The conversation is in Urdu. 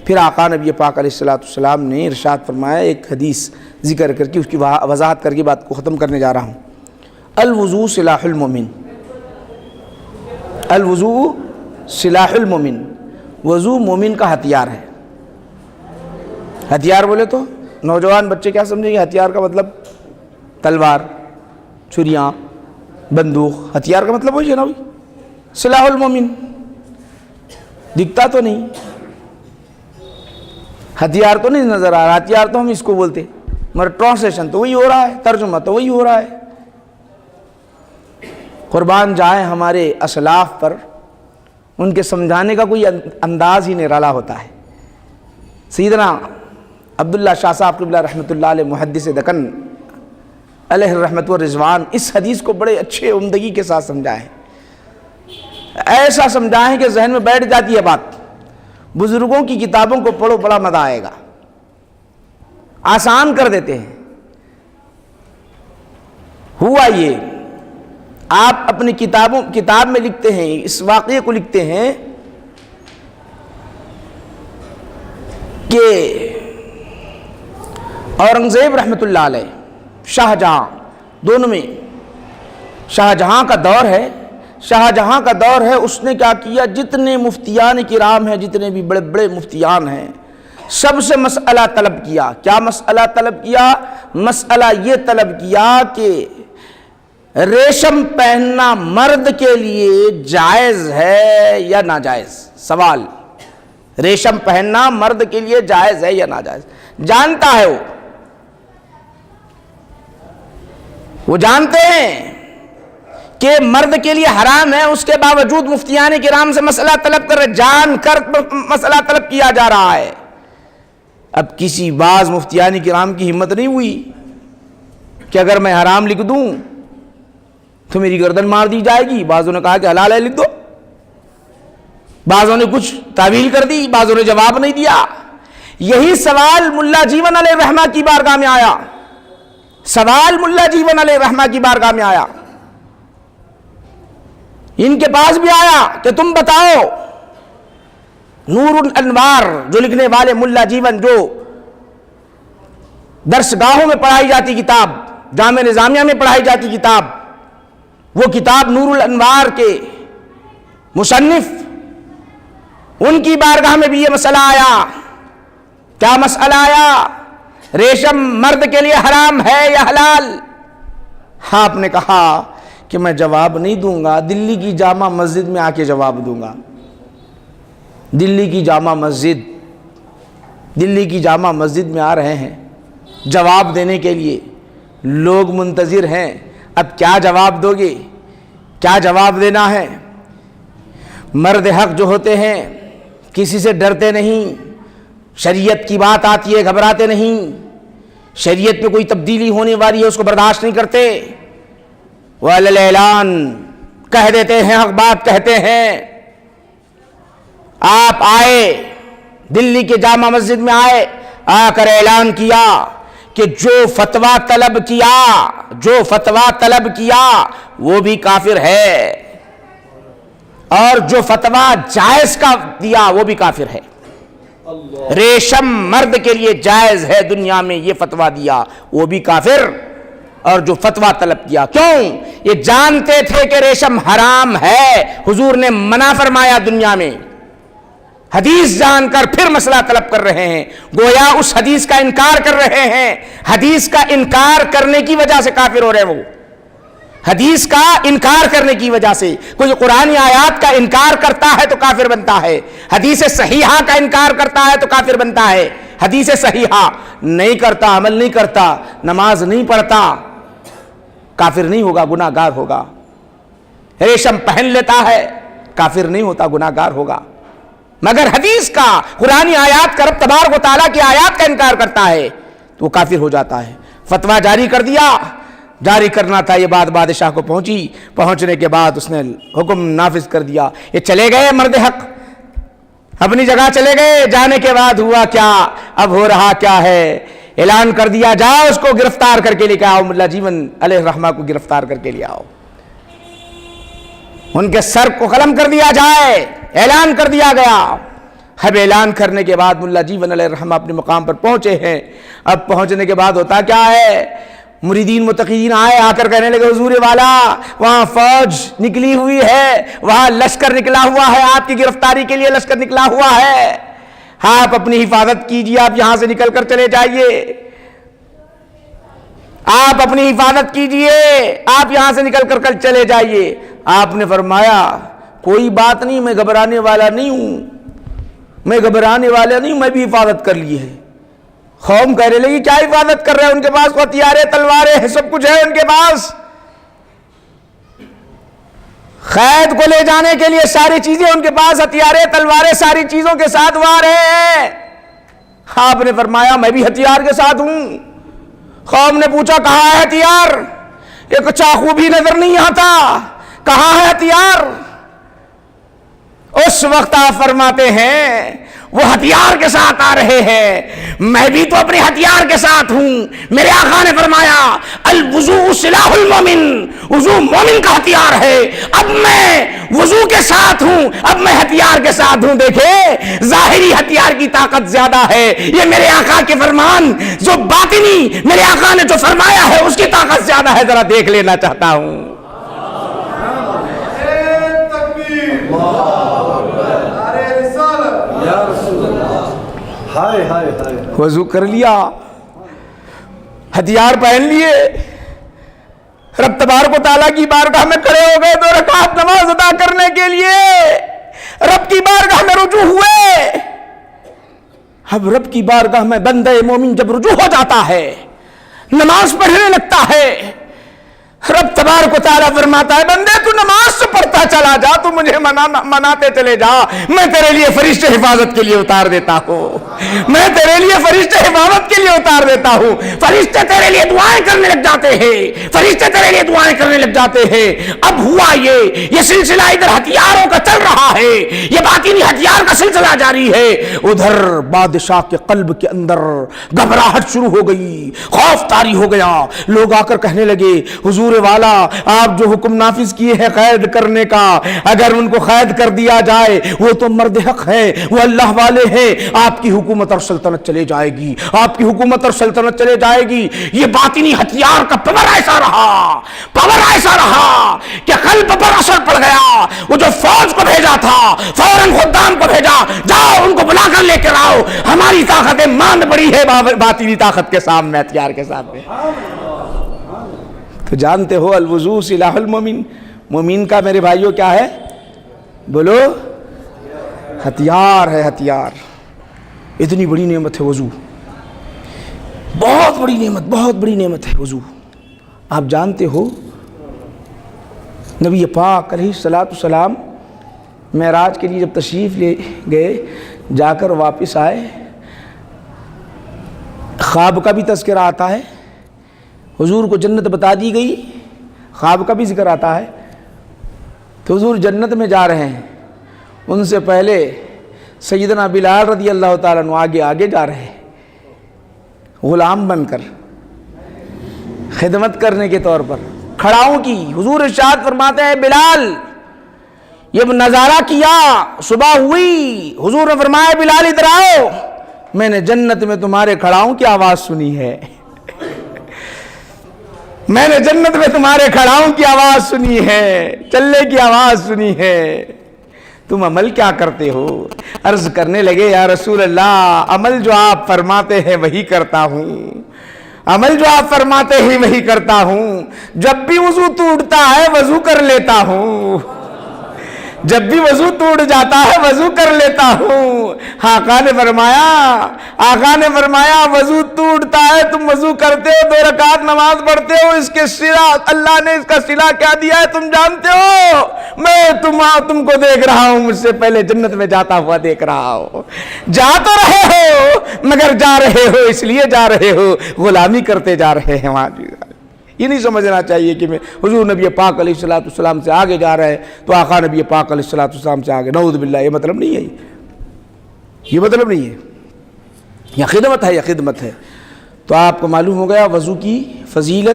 پھر آقا نبی پاک علیہ الصلوۃ والسلام نے ارشاد فرمایا، ایک حدیث ذکر کر کے اس کی وضاحت کر کے بات کو ختم کرنے جا رہا ہوں۔ الوضوء سلاح المومن، الوضوء سلاح المومن، وضو مومن کا ہتھیار ہے۔ ہتھیار بولے تو نوجوان بچے کیا سمجھیں گے؟ ہتھیار کا مطلب تلوار، چھریاں، بندوق، ہتھیار کا مطلب وہی ہے نا بھائی، سلاح المومن۔ دکھتا تو نہیں، ہتھیار تو نہیں نظر آ رہا، ہتھیار تو ہم اس کو بولتے، مگر ٹرانسلیشن تو وہی ہو رہا ہے، ترجمہ تو وہی ہو رہا ہے۔ قربان جائیں ہمارے اسلاف پر، ان کے سمجھانے کا کوئی انداز ہی نرالا ہوتا ہے۔ سیدنا عبداللہ شاہ صاحب قبلہ رحمۃ اللہ علیہ محدث دکن علیہ الرحمۃ والرضوان اس حدیث کو بڑے اچھے عمدگی کے ساتھ سمجھائیں، ایسا سمجھائیں کہ ذہن میں بیٹھ جاتی ہے بات۔ بزرگوں کی کتابوں کو پڑھو، بڑا مزہ آئے گا، آسان کر دیتے ہیں۔ ہوا یہ، آپ اپنی کتاب میں لکھتے ہیں، اس واقعے کو لکھتے ہیں کہ اورنگزیب رحمۃ اللہ علیہ، شاہ جہاں، دونوں میں شاہ جہاں کا دور ہے، شاہ جہاں کا دور ہے، اس نے کیا کیا، جتنے مفتیان کرام ہیں، جتنے بھی بڑے بڑے مفتیان ہیں، سب سے مسئلہ طلب کیا۔ کیا مسئلہ طلب کیا؟ مسئلہ یہ طلب کیا کہ ریشم پہننا مرد کے لیے جائز ہے یا ناجائز؟ سوال، ریشم پہننا مرد کے لیے جائز ہے یا ناجائز؟ جانتا ہے وہ جانتے ہیں کہ مرد کے لیے حرام ہے، اس کے باوجود مفتیان کرام سے مسئلہ طلب کر رہے، جان کر مسئلہ طلب کیا جا رہا ہے۔ اب کسی بعض مفتیان کرام کی ہمت نہیں ہوئی کہ اگر میں حرام لکھ دوں تو میری گردن مار دی جائے گی۔ بعضوں نے کہا کہ حلال ہے لکھ دو، بعضوں نے کچھ تعویل کر دی، بعضوں نے جواب نہیں دیا۔ یہی سوال ملا جیون علیہ الرحمہ کی بارگاہ میں آیا، سوال ملا جیون علیہ الرحمہ کی بارگاہ میں آیا، ان کے پاس بھی آیا کہ تم بتاؤ، نور الانوار جو لکھنے والے ملا جیون، جو درس گاہوں میں پڑھائی جاتی کتاب، جامع نظامیہ میں پڑھائی جاتی کتاب، وہ کتاب نور الانوار کے مصنف، ان کی بارگاہ میں بھی یہ مسئلہ آیا۔ کیا مسئلہ آیا؟ ریشم مرد کے لیے حرام ہے یا حلال؟ آپ نے کہا کہ میں جواب نہیں دوں گا، دلی کی جامع مسجد میں آ کے جواب دوں گا۔ دلی کی جامع مسجد میں آ رہے ہیں جواب دینے کے لیے، لوگ منتظر ہیں۔ اب کیا جواب دو گے؟ کیا جواب دینا ہے؟ مرد حق جو ہوتے ہیں کسی سے ڈرتے نہیں، شریعت کی بات آتی ہے گھبراتے نہیں، شریعت میں کوئی تبدیلی ہونے والی ہے اس کو برداشت نہیں کرتے، وہ اعلان کہہ دیتے ہیں، حق بات کہتے ہیں۔ آپ آئے، دلی کے جامع مسجد میں آئے، آ کر اعلان کیا کہ جو فتویٰ طلب کیا وہ بھی کافر ہے، اور جو فتویٰ جائز کا دیا وہ بھی کافر ہے۔ ریشم مرد کے لیے جائز ہے، دنیا میں یہ فتویٰ دیا وہ بھی کافر، اور جو فتویٰ طلب کیا، کیوں؟ یہ جانتے تھے کہ ریشم حرام ہے، حضور نے منع فرمایا دنیا میں، حدیث جان کر پھر مسئلہ طلب کر رہے ہیں، گویا اس حدیث کا انکار کر رہے ہیں۔ حدیث کا انکار کرنے کی وجہ سے کافر ہو رہے ہیں، وہ حدیث کا انکار کرنے کی وجہ سے۔ کوئی قرآنی آیات کا انکار کرتا ہے تو کافر بنتا ہے، حدیث صحیحہ کا انکار کرتا ہے تو کافر بنتا ہے۔ حدیث صحیحہ نہیں کرتا، عمل نہیں کرتا، نماز نہیں پڑھتا، کافر نہیں ہوگا، گناہ گار ہوگا۔ ریشم پہن لیتا ہے، کافر نہیں ہوتا، گناہ گار ہوگا۔ مگر حدیث کا، قرآنی آیات کا، رب تبارک و تعالیٰ کی آیات کا انکار کرتا ہے تو وہ کافر ہو جاتا ہے۔ فتویٰ جاری کر دیا، جاری کرنا تھا، یہ بات بادشاہ کو پہنچی، پہنچنے کے بعد اس نے حکم نافذ کر دیا۔ یہ چلے گئے مرد حق، اپنی جگہ چلے گئے۔ جانے کے بعد ہوا کیا؟ اب ہو رہا کیا ہے؟ اعلان کر دیا، جاؤ اس کو گرفتار کر کے لے کے آؤ، ملا جیون علیہ الرحمہ کو گرفتار کر کے لے آؤ، ان کے سر کو قلم کر دیا جائے۔ اعلان کر دیا گیا، اب اعلان کرنے کے بعد ملا جیون علیہ الرحمہ اپنے مقام پر پہنچے ہیں. اب پہنچنے کے بعد ہوتا کیا ہے, مریدین متقین آئے, آ کر کہنے لگے حضور والا وہاں فوج نکلی ہوئی ہے, وہاں لشکر نکلا ہوا ہے, آپ کی گرفتاری کے لیے لشکر نکلا ہوا ہے, آپ اپنی حفاظت کیجیے, آپ یہاں سے نکل کر چلے جائیے, آپ اپنی حفاظت کیجیے, آپ یہاں سے نکل کر چلے جائیے. آپ نے فرمایا کوئی بات نہیں, میں گھبرانے والا نہیں ہوں, میں گھبرانے والا نہیں ہوں, میں بھی حفاظت کر لی ہے. قوم کہنے لگی کیا حفاظت کر رہے ہیں, ان کے پاس ہتھیاریں تلواریں سب کچھ ہے ان کے پاس, قید کو لے جانے کے لیے ساری چیزیں ان کے پاس, ہتھیاریں تلواریں ساری چیزوں کے ساتھ وہ آ رہے ہیں. آپ نے فرمایا میں بھی ہتھیار کے ساتھ ہوں. قوم نے پوچھا کہاں ہے ہتھیار, ایک چاقو بھی نظر نہیں آتا, کہاں ہے ہتھیار؟ اس وقت آپ فرماتے ہیں وہ ہتھیار کے ساتھ آ رہے ہیں, میں بھی تو اپنے ہتھیار کے ساتھ ہوں. میرے آقا نے فرمایا الوضوء سلاح المومن, وضو مومن کا ہتھیار ہے. اب میں وضو کے ساتھ ہوں, اب میں ہتھیار کے ساتھ ہوں. دیکھیں ظاہری ہتھیار کی طاقت زیادہ ہے, یہ میرے آقا کے فرمان, جو باطنی میرے آقا نے جو فرمایا ہے اس کی طاقت زیادہ ہے. ذرا دیکھ لینا چاہتا ہوں. وضو کر لیا, ہتھیار پہن لیے, رب تبارک و تعالیٰ کی بارگاہ میں کھڑے ہو گئے 2 رکعت نماز ادا کرنے کے لیے, رب کی بارگاہ میں رجوع ہوئے. اب رب کی بارگاہ میں بندہ مومن جب رجوع ہو جاتا ہے, نماز پڑھنے لگتا ہے, رب تبارک و تعالیٰ فرماتا ہے بندے تو نماز تو پڑھتا چلا جا, تو مجھے مناتے چلے جا, میں تیرے لیے فرشتے حفاظت کے لیے اتار دیتا ہوں, میں تیرے لیے فرشتے حفاظت کے لیے اتار دیتا ہوں. فرشتے تیرے لیے دعائیں کرنے لگ جاتے ہیں, فرشتے تیرے لیے دعائیں کرنے لگ جاتے ہیں. اب ہوا یہ سلسلہ ادھر ہتھیاروں کا چل رہا ہے, یہ باطنی ہتھیار کا سلسلہ جاری ہے. ادھر بادشاہ کے قلب کے اندر گھبراہٹ شروع ہو گئی, خوف طاری ہو گیا. لوگ آ کر کہنے لگے حضور والا آپ جو حکم نافذ کیے ہیں قید کرنے کا, اگر ان کو قید کر دیا جائے, وہ تو مرد حق ہے, وہ اللہ والے ہیں, آپ کی حکومت اور سلطنت چلے جائے گی, آپ کی حکومت اور سلطنت چلے جائے گی. یہ باطنی ہتھیار کا پاور ایسا رہا کہ قلب پر اثر پڑ گیا. وہ جو فوج کو بھیجا تھا فوراً خدام کو بھیجا, جاؤ ان کو بلا کر لے کر آؤ, ہماری طاقتیں ماند پڑی ہے باطنی طاقت کے سامنے, ہتھیار کے سامنے. تو جانتے ہو الوضوء سلاح المومن, مومن کا میرے بھائیوں کیا ہے, بولو ہتھیار ہے, ہتھیار. اتنی بڑی نعمت ہے وضو, بہت بڑی نعمت, بہت بڑی نعمت ہے وضو. آپ جانتے ہو نبی پاک علیہ الصلوۃ والسلام معراج کے لیے جب تشریف لے گئے, جا کر واپس آئے, خواب کا بھی تذکرہ آتا ہے, حضور کو جنت بتا دی گئی, خواب کا بھی ذکر آتا ہے. تو حضور جنت میں جا رہے ہیں, ان سے پہلے سیدنا بلال رضی اللہ تعالیٰ عنہ آگے جا رہے ہیں, غلام بن کر خدمت کرنے کے طور پر کھڑاؤں کی. حضور ارشاد فرماتے ہیں بلال یہ نظارہ کیا, صبح ہوئی, حضور نے فرمایا بلال ادھر آؤ, میں نے جنت میں تمہارے کھڑاؤں کی آواز سنی ہے, میں نے جنت میں تمہارے کھڑاؤں کی آواز سنی ہے, چلنے کی آواز سنی ہے, تم عمل کیا کرتے ہو؟ عرض کرنے لگے یا رسول اللہ عمل جو آپ فرماتے ہیں وہی کرتا ہوں, عمل جو آپ فرماتے ہیں وہی کرتا ہوں. جب بھی وضو ٹوٹتا ہے وضو کر لیتا ہوں, جب بھی وضو ٹوٹ جاتا ہے وضو کر لیتا ہوں. آقا نے فرمایا وضو ٹوٹتا ہے تم وضو کرتے ہو, 2 رکعت نماز پڑھتے ہو, اس کے صلہ اللہ نے اس کا صلہ کیا دیا ہے تم جانتے ہو؟ میں تم کو دیکھ رہا ہوں, مجھ سے پہلے جنت میں جاتا ہوا دیکھ رہا ہوں. جا تو رہے ہو مگر جا رہے ہو اس لیے جا رہے ہو, غلامی کرتے جا رہے ہیں وہاں. یہ نہیں سمجھنا چاہیے کہ میں حضور نبی پاک علیہ الصلوۃ والسلام سے آگے جا رہا ہے تو آقا نبی پاک علیہ الصلوۃ والسلام سے آگے, نعوذ باللہ, یہ مطلب نہیں ہے, یہ مطلب نہیں ہے. یہ خدمت ہے, یہ خدمت ہے. تو آپ کو معلوم ہو گیا وضو کی فضیلت.